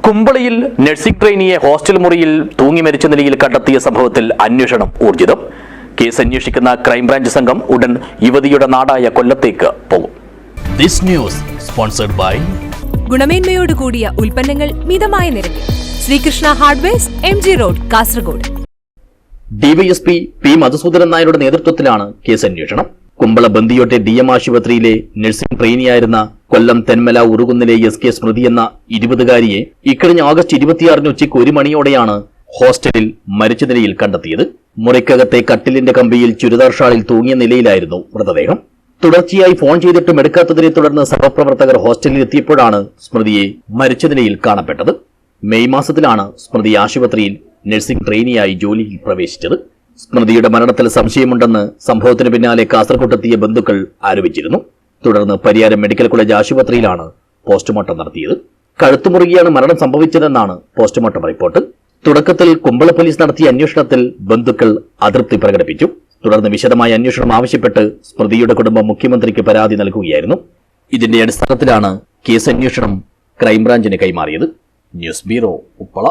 കുമ്പളിയിൽ nursing ട്രെയിനിയെ hostel മുറിയിൽ തൂങ്ങി മരിച്ച നിലയിൽ കണ്ടെത്തിയ സംഭവത്തിൽ അന്വേഷണം ഊർജിതം. കേസ് അന്വേഷിക്കുന്ന ക്രൈംബ്രാഞ്ച് സംഘം ഉടൻ യുവതിയുടെ നാടായ കൊല്ലത്തേക്ക് പോകും. This news sponsored by ഗുണമേന്മയോട് കൂടിയ ഉൽപ്പന്നങ്ങൾ മിതമായ നിരക്കിൽ Sreekrishna hardwares MG road Kasaragod. DYSP P Madhusoodanan നായരുടെ നേതൃത്വത്തിലാണ് കേസ് അന്വേഷണം. കുമ്പള ബന്ദിയോട്ടെ DM ആശുപത്രിയിലെ നഴ്സിംഗ് ട്രെയിനിയായിരുന്ന കൊല്ലം തെന്മല ഉറുകുന്നിലെ SK സ്മൃതി എന്ന 20-കാരിയെ ഇക്കഴിഞ്ഞ ഓഗസ്റ്റ് 26 ഉച്ചയ്ക്ക് 1 മണിയോടെയാണ് ഹോസ്റ്റലിൽ മരിച്ച നിലയിൽ കണ്ടെത്തിയത്. മുറിക്കകത്തെ കട്ടിലിന്റെ കമ്പിയിൽ ചുരിദാർ ഷാളിൽ തൂങ്ങിയ നിലയിലായിരുന്നു മൃതദേഹം. തുടർച്ചയായി ഫോൺ ചെയ്തിട്ടും എടുക്കാത്തതിനെ തുടർന്ന് സഹപ്രവർത്തകർ ഹോസ്റ്റലിൽ എത്തിയപ്പോഴാണ് സ്മൃതിയെ മരിച്ച നിലയിൽ കാണപ്പെട്ടത്. മെയ് മാസത്തിലാണ് സ്മൃതി ആശുപത്രിയിൽ നഴ്സിംഗ് ട്രെയിനിയായി ജോലിയിൽ പ്രവേശിച്ചത്. സ്മൃതിയുടെ മരണത്തിൽ സംശയമുണ്ടെന്ന് സംഭവത്തിന് പിന്നാലെ കാസർകോട്ടെത്തിയ ബന്ധുക്കൾ ആരോപിച്ചിരുന്നു. തുടർന്ന് പരിയാരം മെഡിക്കൽ കോളേജ് ആശുപത്രിയിലാണ് പോസ്റ്റ്മോർട്ടം നടത്തിയത്. കഴുത്തുമുറുകിയാണ് മരണം സംഭവിച്ചതെന്നാണ് പോസ്റ്റ്മോർട്ടം റിപ്പോർട്ട്. തുടക്കത്തിൽ കുമ്പള പോലീസ് നടത്തിയ അന്വേഷണത്തിൽ ബന്ധുക്കൾ അതൃപ്തി പ്രകടിപ്പിച്ചു. തുടർന്ന് വിശദമായ അന്വേഷണം ആവശ്യപ്പെട്ട് സ്മൃതിയുടെ കുടുംബം മുഖ്യമന്ത്രിക്ക് പരാതി നൽകുകയായിരുന്നു. ഇതിന്റെ അടിസ്ഥാനത്തിലാണ് കേസ് അന്വേഷണം ക്രൈംബ്രാഞ്ചിന് കൈമാറിയത്. News bureau, Uppala.